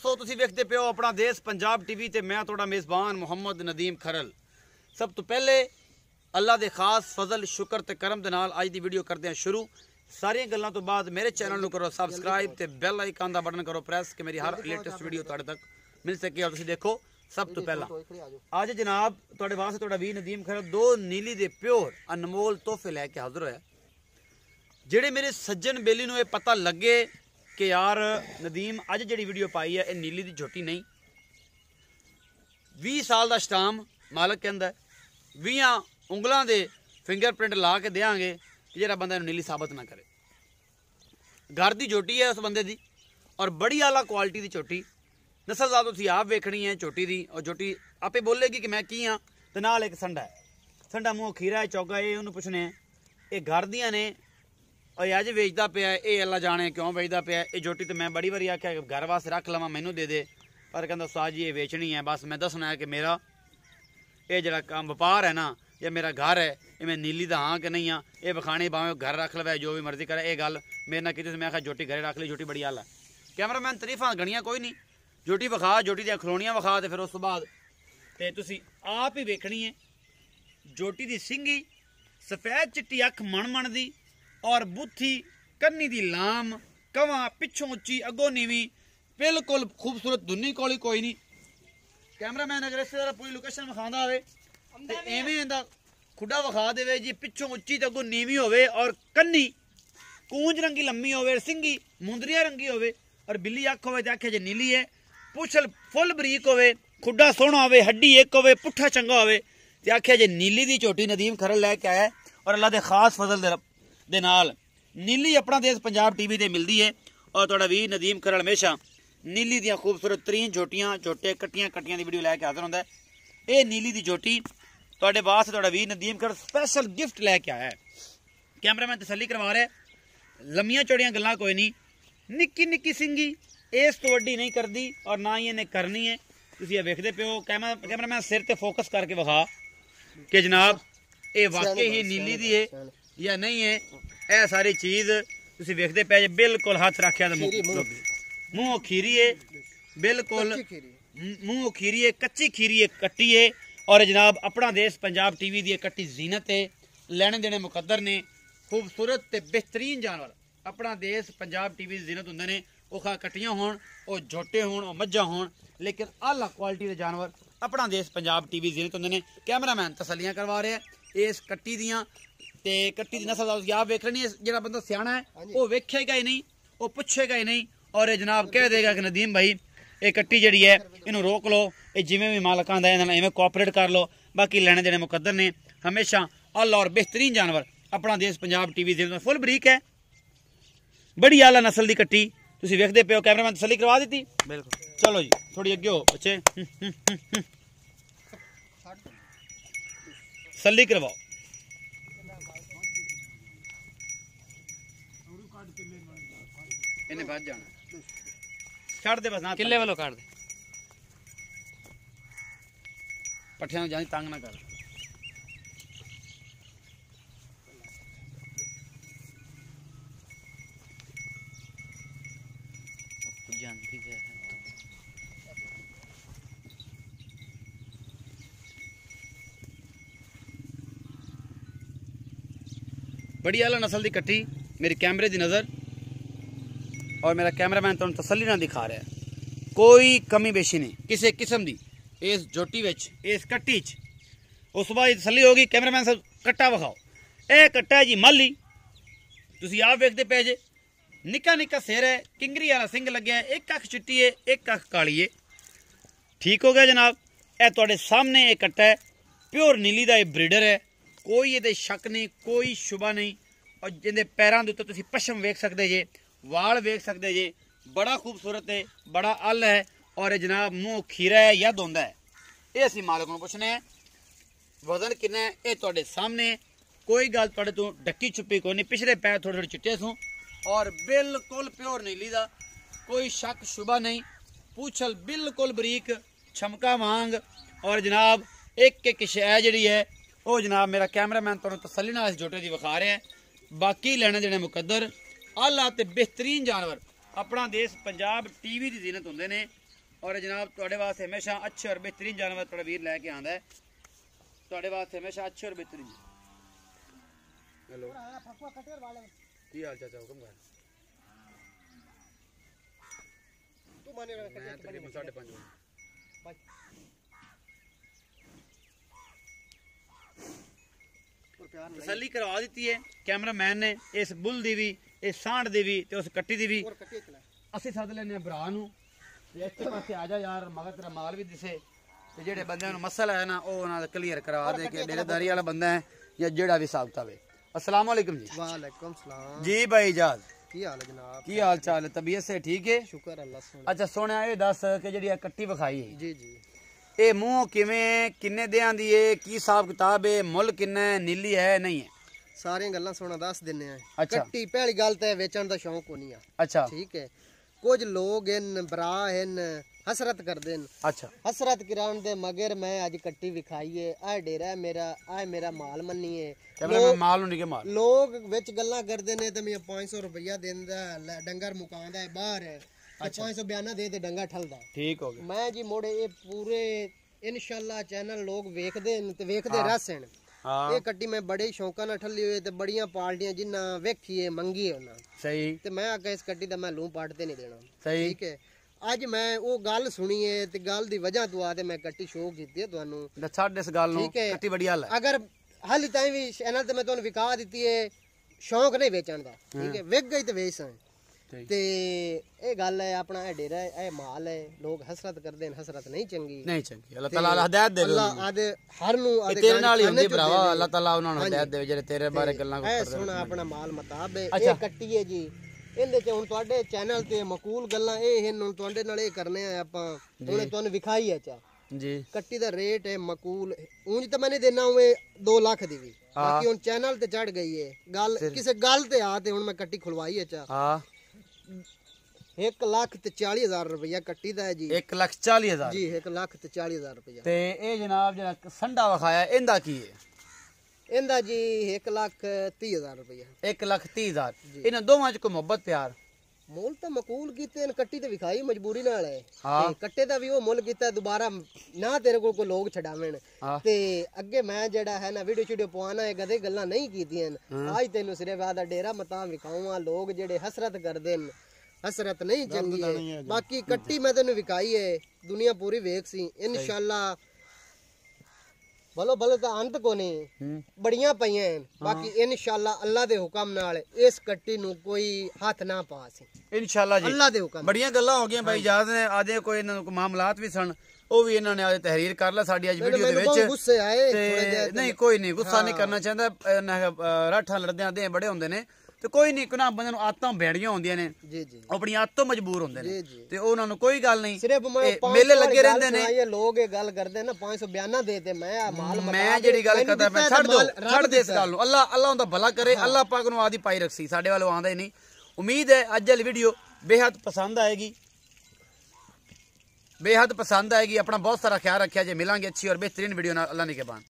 दोस्तों तुसीं वेखदे पे हो अपना देश पंजाब टीवी ते मैं तुहाडा मेज़बान मुहम्मद नदीम खरल। सब तो पहले अल्लाह दे खास फजल शुक्र ते करम दे नाल अज दी वीडियो करदे हैं शुरू। सारियां गल्लां तो बाद मेरे चैनल नूं करो सबसक्राइब ते बैल आइकन दा बटन करो प्रेस कि मेरी हर लेटेस्ट वीडियो तुहाडे तक मिल सके। और तुसीं देखो सब तो पहला अज जनाब तुहाडे वास्ते तुहाडा वीर नदीम खरल दो नीली दे प्योर अनमोल तोहफे लैके हाज़र होया। जेड़े मेरे सज्जन बेली नूं ये पता लगे कि यार नदीम अज जी वीडियो पाई है ये नीली की झोटी नहीं, 20 साल का स्टाम मालक कहता है 20 उंगलों के फिंगरप्रिंट ला के देंगे कि जरा बंदा नीली साबित ना करे। घर की झोटी है उस बंदे की और बड़ी आला क्वालिटी की झोटी नस्लजात तुसीं आप वेखनी है झोटी की। और झोटी आपे बोलेगी कि मैं की हाँ। तो नाल एक संडा है, संडा मूँह खीरा है चौगा ये उन्होंने पुछने ये घर दियाँ ने और अज वेचता पाया ये अल्लाह जाने क्यों वेचता पाया। ये झोटी तो मैं बड़ी बारी आख्या घर वास्ते रख लवां मैनू दे दे, पर कहता उस्ताद जी ये वेचनी है, बस मैं दसना है कि मेरा ये जरा काम व्यापार है ना या मेरा घर है ये मैं नीली दा हाँ कि नहीं हाँ। ये बखाने भावें घर रख लवे जो भी मर्जी करे। ये गल मेरे ना की मैं आखा झोटी घरे रख ली झोटी बड़ी आला। कैमरामैन तरीफा गणियाँ कोई नहीं, झोटी विखा झोटी दी खलोनियाँ विखा तो फिर उस बाद तो तुसीं आप ही वेखनी है। झोटी दी सिंगी सफेद चिट्टी अख मन दी और बुथी कन्नी दी लाम कवा पिछों उच्ची अगों नीवी बिल्कुल खूबसूरत धुनी कोली कोई नहीं। कैमरामैन अगर इस तरह पूरी लोकेशन विखांदा होवे ते एवें इहदा खुडा विखा देवे जी पिछों उच्ची ते अगों नीवी होवे और कन्नी कूंज रंगी लम्मी होवे, सिंगी मुंदरिया रंगी होवे और बिल्ली अख होवे ते आखे जे नीली है। पुछल फुल बरीक होवे, खुडा सोहना होवे, हड्डी एक होवे, पुट्ठा चंगा होवे ते आखे जे नीली दी झोटी नदीम खरल लैके आया। और अल्लाह दे खास फजल दे नाल नीली अपना देश पंजाब टीवी ते मिलती है। और तुहाडा वीर नदीम खरल हमेशा नीली दियां खूबसूरत तरीन झोटियां झोटे कट्टियां कट्टियां दी वीडियो लैके हाज़र होंदा है। ये नीली दी झोटी तुहाडे वास्ते तुहाडा वीर नदीम खरल स्पैशल गिफ्ट लैके आया है। कैमरामैन तसल्ली करवा रहा है, लम्मियां चौड़ियां गल्लां कोई नहीं, निक्की निक्की सिंगी इस तो वड्डी नहीं करती और ना ही इन्हें करनी है। तुसीं ये वेखदे पे हो कैमरामैन सिर ते फोकस करके विखा कि जनाब ये वाकई ही नीली दी है या नहीं है। यह सारी चीज़ तुसीं वेखदे पे बिल्कुल हाथ रखिया मूँह खीरी है, बिल्कुल मूँह खीरी है, कच्ची खीरी है, कट्टी है। और जनाब अपना देश पंजाब टीवी की कट्टी जीनत है, लैने देने मुकद्दर ने, खूबसूरत ते बेहतरीन जानवर अपना देश पंजाब टीवी की जीनत होंगे ने। खा कट्टियां होण और झोटे होण और मज्झां होण लेकिन आला क्वालिटी के जानवर अपना देश पंजाब टीवी जीनत होंगे ने। कैमरामैन तसलियां करवा रहे हैं इस कट्टी दियां ते कट्टी दी नस्ल आप वेख लेनी है। जो बंदा सियाना है वो वेखेगा ही नहीं, वो पुछेगा ही नहीं और ये जनाब कह देगा कि नदीम भाई ये कट्टी जी है इन्हों रोक लो, ये जिमें भी मालकां दा इवें कोऑपरेट कर लो, बाकी लैने देने मुकद्दर ने। हमेशा आला और बेहतरीन जानवर अपना देश पंजाब टीवी जीनत फुल बरीक है, बड़ी आला नस्ल की कट्टी तुसीं वेखदे पे हो। कैमरामैन तसल्ली करवा दी बिल्कुल। चलो जी थोड़ी अगे हो बच्चे तसल्ली करवाओ। इन्हें बच जाना छड़ दे बस ना किले वालों काट दे पट्ठियां जानी तंग ना कर। बड़ी आला नस्ल की कट्टी मेरी कैमरे की नज़र और मेरा कैमरामैन तुहानू तसल्ली ना दिखा रहा है। कोई कमी बेशी नहीं किसी किस्म की इस झोटी विच इस कट्टी च। उस बाद तसल्ली होगी। कैमरामैन साहब कट्टा विखाओ। यह कट्टा है जी माली, तुसीं आप वेखदे पे जे निक्का निक्का सिर है, किंगरी वाला सिंग लग्या है, एक अख चिट्टी है एक अख काली है। ठीक हो गया जनाब, यह तुहाडे सामने एक कट्टा है प्योर नीली का, यह ब्रीडर है, कोई ये शक नहीं कोई शुबा नहीं। और जिंदे पैरों के उत्ते तुसीं पशम वेख सकते जे, वाल वेख सकते जे, बड़ा खूबसूरत है, बड़ा अल है और जनाब मूँह खीरा है या धोंदा है। ये असीं मालक नूं पुछने हैं वजन कितना है, ये तुहाडे सामने कोई गल तुहाडे तो डक्की छुपी कोई नहीं। पिछले पैर थोड़े थोड़े चिट्टे सूं और बिल्कुल प्योर नीली का, कोई शक शुबा नहीं। पूछल बिल्कुल बरीक छमका वांग और जनाब एक एक शै जी है वो जनाब मेरा कैमरामैन तुहानू तसल्ली नाल इस झोटे की विखा रहे हैं। बाकी लेने देने मुकद्दर आला ते बेहतरीन जानवर अपना देश पंजाब टीवी की जीनत होंगे ने। और जनाब ਤੁਹਾਡੇ ਵਾਸਤੇ हमेशा अच्छे और बेहतरीन जानवर ਤੁਹਾਡਾ ਵੀਰ ਲੈ ਕੇ ਆਂਦਾ ਹੈ ਤੁਹਾਡੇ ਵਾਸਤੇ हमेशा अच्छे और बेहतरीन। हेलो की हाल चाचा हुक्म कर तू माने मैं तकरीबन 5:30 तसल्ली करवा दी है कैमरामैन ने इस बुल दी भी इस सांड दी भी ते उस कट्टी दी भी ਅਸੀਂ ਸੱਦ ਲੈਨੇ ਭਰਾ ਨੂੰ ਤੇ ਇੱਥੇ ਪਾਸੇ ਆ ਜਾ ਯਾਰ ਮਗਰ ਤੇਰਾ ਮਾਲ ਵੀ ਦਿਸੇ ਤੇ ਜਿਹੜੇ ਬੰਦਿਆਂ ਨੂੰ ਮਸਲਾ ਹੈ ਨਾ ਉਹ ਉਹਨਾਂ ਦਾ ਕਲੀਅਰ ਕਰਵਾ ਦੇ ਕਿ ਡੇਰੇਦਾਰੀ ਵਾਲਾ ਬੰਦਾ ਹੈ ਜਾਂ ਜਿਹੜਾ ਵੀ ਸਾਬਤਾ ਵੇ। अस्सलाम वालेकुम जी। वालेकुम सलाम जी भाई इजाज की हाल है जनाब? की हाल चाल है? तबीयत से ठीक है? शुक्र अल्लाह से। अच्छा सोने ये दस कि ਜਿਹੜੀ ਕੱਟੀ ਵਿਖਾਈ ਹੈ जी जी ਇਹ ਮੂੰਹ ਕਿਵੇਂ ਕਿੰਨੇ ਦਿਆਂ ਦੀ ਹੈ ਕੀ ਹਿਸਾਬ ਕਿਤਾਬ ਹੈ ਮੁੱਲ ਕਿੰਨਾ ਹੈ ਨੀਲੀ ਹੈ ਨਹੀਂ ਹੈ ਸਾਰੀਆਂ ਗੱਲਾਂ ਸੁਣਾ ਦੱਸ ਦਿੰਨੇ ਆ। ਅੱਛਾ। ਕੱਟੀ ਪਹਿਲੀ ਗੱਲ ਤਾਂ ਵੇਚਣ ਦਾ ਸ਼ੌਂਕ ਹੋਣੀ ਆ। ਅੱਛਾ ਠੀਕ ਹੈ। ਕੁਝ ਲੋਕ ਹਨ ਭਰਾ ਹਨ ਹਸਰਤ ਕਰਦੇ ਨੇ। ਅੱਛਾ ਹਸਰਤ ਕਰਾਉਣ ਦੇ ਮਗਰ ਮੈਂ ਅੱਜ ਕੱਟੀ ਵਿਖਾਈਏ ਆ ਡੇਰਾ ਮੇਰਾ ਆ ਮੇਰਾ ਮਾਲ ਮੰਨੀਏ ਕੈਮਰਾ ਮਾਲ ਨੂੰ ਨਿਕੇ ਮਾਲ ਲੋਕ ਵਿੱਚ ਗੱਲਾਂ ਕਰਦੇ ਨੇ ਤੇ ਮੈਂ 500 ਰੁਪਇਆ ਦਿੰਦਾ ਡੰਗਰ ਮੁਕਾਉਂਦਾ ਹੈ ਬਾਹਰ ਹੈ 500 ਬਿਆਨਾ ਦੇ ਤੇ ਡੰਗਾ ਠਲਦਾ। ਠੀਕ ਹੋ ਗਿਆ। ਮੈਂ ਜੀ ਮੋੜੇ ਇਹ ਪੂਰੇ ਇਨਸ਼ਾਅੱਲਾ ਚੈਨਲ ਲੋਕ ਵੇਖਦੇ ਨੇ ਤੇ ਵੇਖਦੇ ਰਹਿਣ। ਹਾਂ ਇਹ ਕੱਟੀ ਮੈਂ ਬੜੇ ਸ਼ੌਕਾਂ ਨਾਲ ਠੱਲੀ ਹੋਈ ਤੇ ਬੜੀਆਂ ਪਾਲਟੀਆਂ ਜਿੰਨਾ ਵੇਖੀਏ ਮੰਗੀਏ ਉਹਨਾਂ ਸਹੀ ਤੇ ਮੈਂ ਆਖਿਆ ਇਸ ਕੱਟੀ ਦਾ ਮੈਂ ਲੂੰ ਪਾਟਦੇ ਨਹੀਂ ਦੇਣਾ। ਸਹੀ ਠੀਕ ਹੈ। ਅੱਜ ਮੈਂ ਉਹ ਗੱਲ ਸੁਣੀ ਹੈ ਤੇ ਗੱਲ ਦੀ ਵਜ੍ਹਾ ਤੋਂ ਆ ਤੇ ਮੈਂ ਕੱਟੀ ਸ਼ੋਅ ਕੀਤੀ ਹੈ ਤੁਹਾਨੂੰ। ਛੱਡ ਇਸ ਗੱਲ ਨੂੰ ਕੱਟੀ ਬੜੀ ਹਾਲ ਹੈ। ਅਗਰ ਹਾਲੇ ਤਾਈਂ ਵੀ ਚੈਨਲ ਤੇ ਮੈਂ ਤੁਹਾਨੂੰ ਵਿਖਾ ਦਿੱਤੀ ਹੈ ਸ਼ੌਂਕ ਨਹੀਂ ਵੇਚਣ ਦਾ। ਠੀਕ ਹੈ। ਵਿਕ ਗਈ ਤੇ ਵੇਚ ਸਾਂ ਤੇ ਇਹ ਗੱਲ ਹੈ ਆਪਣਾ ਇਹ ਡੇਰਾ ਇਹ ਮਾਲ ਹੈ ਲੋਕ ਹਸਰਤ ਕਰਦੇ ਨੇ ਹਸਰਤ ਨਹੀਂ ਚੰਗੀ ਨਹੀਂ ਚੰਗੀ ਅੱਲਾਹ ਤਾਲਾ ਹਦਾਇਤ ਦੇ ਅੱਲਾਹ ਆਦੇ ਹਰ ਨੂੰ ਆਦੇ ਤੇਰੇ ਨਾਲ ਹੀ ਹੁੰਦੀ ਭਰਾਵਾ ਅੱਲਾਹ ਤਾਲਾ ਉਹਨਾਂ ਨੂੰ ਹਦਾਇਤ ਦੇ ਜਿਹੜੇ ਤੇਰੇ ਬਾਰੇ ਗੱਲਾਂ ਕਰਦੇ। ਇਹ ਸੁਣਾ ਆਪਣਾ ਮਾਲ ਮਤਾਬ ਹੈ ਇਹ ਕੱਟੀ ਹੈ ਜੀ। ਇਹਦੇ ਚ ਹੁਣ ਤੁਹਾਡੇ ਚੈਨਲ ਤੇ ਮਕੂਲ ਗੱਲਾਂ ਇਹ ਹਨ ਹੁਣ ਤੁਹਾਡੇ ਨਾਲ ਇਹ ਕਰਨੇ ਆ ਆਪਾਂ ਹੁਣ ਤੁਹਾਨੂੰ ਵਿਖਾਈ ਹੈ ਚਾ ਜੀ। ਕੱਟੀ ਦਾ ਰੇਟ ਹੈ ਮਕੂਲ ਉਂਝ ਤਾਂ ਮੈਨੇ ਦੇਣਾ ਹੋਵੇ 2 ਲੱਖ ਦੀ ਵੀ ਬਾਕੀ ਹੁਣ ਚੈਨਲ ਤੇ ਚੜ ਗਈ ਹੈ ਗੱਲ ਕਿਸੇ ਗੱਲ ਤੇ ਆ ਤੇ ਹੁਣ ਮੈਂ ਕੱਟੀ ਖੁਲਵਾਈ ਹੈ ਚਾ। ਹਾਂ 1,40,000 ਰੁਪਇਆ ਕੱਟੀ ਦਾ ਹੈ ਜੀ। 1,40,000 ਜੀ 1,40,000 ਰੁਪਇਆ। ਤੇ ਇਹ ਜਨਾਬ ਜਿਹੜਾ ਸੰਡਾ ਵਿਖਾਇਆ ਇਹਦਾ ਕੀ ਹੈ? ਇਹਦਾ ਜੀ 1,30,000 ਰੁਪਇਆ। 1,30,000 ਇਹਨਾਂ ਦੋਵਾਂ ਚ ਕੋਈ ਮੁਹੱਬਤ ਪਿਆਰ ਮੁੱਲ ਤਾਂ ਮਕੂਲ ਕੀਤੇ ਨੇ ਕੱਟੀ ਤੇ ਵਿਖਾਈ ਮਜਬੂਰੀ ਨਾਲ ਹੈ ਤੇ ਕੱਟੇ ਦਾ ਵੀ ਉਹ ਮੁੱਲ ਕੀਤਾ ਦੁਬਾਰਾ ਨਾ ਤੇਰੇ ਕੋਲ ਕੋਈ ਲੋਕ ਛਡਾਵਣ ਤੇ ਅੱਗੇ ਮੈਂ ਜਿਹੜਾ ਹੈ ਨਾ ਵੀਡੀਓ ਪਵਾਣਾ ਹੈ ਕਦੇ ਗੱਲਾਂ ਨਹੀਂ ਕੀਤੀਆਂ ਅੱਜ ਤੈਨੂੰ ਸਿਰਫ ਆਦਾ ਡੇਰਾ ਮਤਾਂ ਵਿਖਾਵਾਂ ਲੋਕ ਜਿਹੜੇ ਹਸਰਤ ਕਰਦੇ ਨੇ ਹਸਰਤ ਨਹੀਂ ਚੰਗੀ ਹੈ। ਬਾਕੀ ਕੱਟੀ ਮੈਂ ਤੈਨੂੰ ਵਿਖਾਈ ਹੈ ਦੁਨੀਆ ਪੂਰੀ ਵੇਖ ਸੀ ਇਨਸ਼ਾਅੱਲਾ ਭਲੋ ਭਲੋ ਤਾਂ ਅੰਤ ਕੋ ਨਹੀਂ ਬੜੀਆਂ ਪਈਆਂ ਬਾਕੀ ਇਨਸ਼ਾਅੱਲਾ ਅੱਲਾ ਦੇ ਹੁਕਮ ਨਾਲ ਇਸ ਕੱਟੀ ਨੂੰ ਕੋਈ ਹੱਥ ਨਾ ਪਾ ਸੀ ਇਨਸ਼ਾਅੱਲਾ ਜੀ। ਅੱਲਾ ਦੇ ਹੁਕਮ ਬੜੀਆਂ ਗੱਲਾਂ ਹੋ ਗਈਆਂ ਭਾਈ ਜਾਦ ਨੇ ਆਦੇ ਕੋਈ ਇਹਨਾਂ ਨੂੰ ਮਾਮਲਾਤ ਵੀ ਸਨ ਉਹ ਵੀ ਇਹਨਾਂ ਨੇ ਆਦੇ ਤਹਿਰੀਰ ਕਰ ਲਾ ਸਾਡੀ ਅੱਜ ਵੀਡੀਓ ਦੇ ਵਿੱਚ ਗੁੱਸੇ ਆਏ ਨਹੀਂ ਕੋਈ ਨਹੀਂ ਗੁੱਸਾ ਨਹੀਂ ਕਰਨਾ ਚਾਹੁੰਦਾ ਰਾਠਾਂ ਲੜਦਿਆਂ ਦੇ ਬੜੇ ਹੁੰਦੇ ਨੇ ਤੇ ਕੋਈ ਨਹੀਂ ਕਿਨਾ ਬੰਦੇ ਨੂੰ ਆਦਤਾਂ ਭੈੜੀਆਂ ਹੁੰਦੀਆਂ ਨੇ ਜੀ ਜੀ ਆਪਣੀ ਆਦਤ ਤੋਂ ਮਜਬੂਰ ਹੁੰਦੇ ਨੇ ਤੇ ਉਹਨਾਂ ਨੂੰ ਕੋਈ ਗੱਲ ਨਹੀਂ ਸਿਰਫ ਮੇਲੇ ਲੱਗੇ ਰਹਿੰਦੇ ਨੇ। ਇਹ ਲੋਕ ਇਹ ਗੱਲ ਕਰਦੇ ਨਾ 500 ਬਿਆਨਾ ਦੇਤੇ ਮੈਂ ਮਾਲ ਮੈਂ ਜਿਹੜੀ ਗੱਲ ਕਰਦਾ ਮੈਂ ਛੱਡ ਦੇ ਇਸ ਗੱਲ ਨੂੰ ਅੱਲਾ ਉਹਦਾ ਭਲਾ ਕਰੇ ਅੱਲਾ ਪਾਕ ਨੂੰ ਆਦੀ ਪਾਈ ਰੱਖੀ ਸਾਡੇ ਵੱਲੋਂ ਆਂਦਾ ਹੀ ਨਹੀਂ। ਉਮੀਦ ਹੈ ਅੱਜ ਵਾਲੀ ਵੀਡੀਓ ਬੇहद ਪਸੰਦ ਆਏਗੀ बेहद पसंद आएगी। अपना बहुत सारा ख्याल रखा जे मिलेंगे अच्छी और बेहतरीन वीडियो ना। अल्लाह ने के बाद।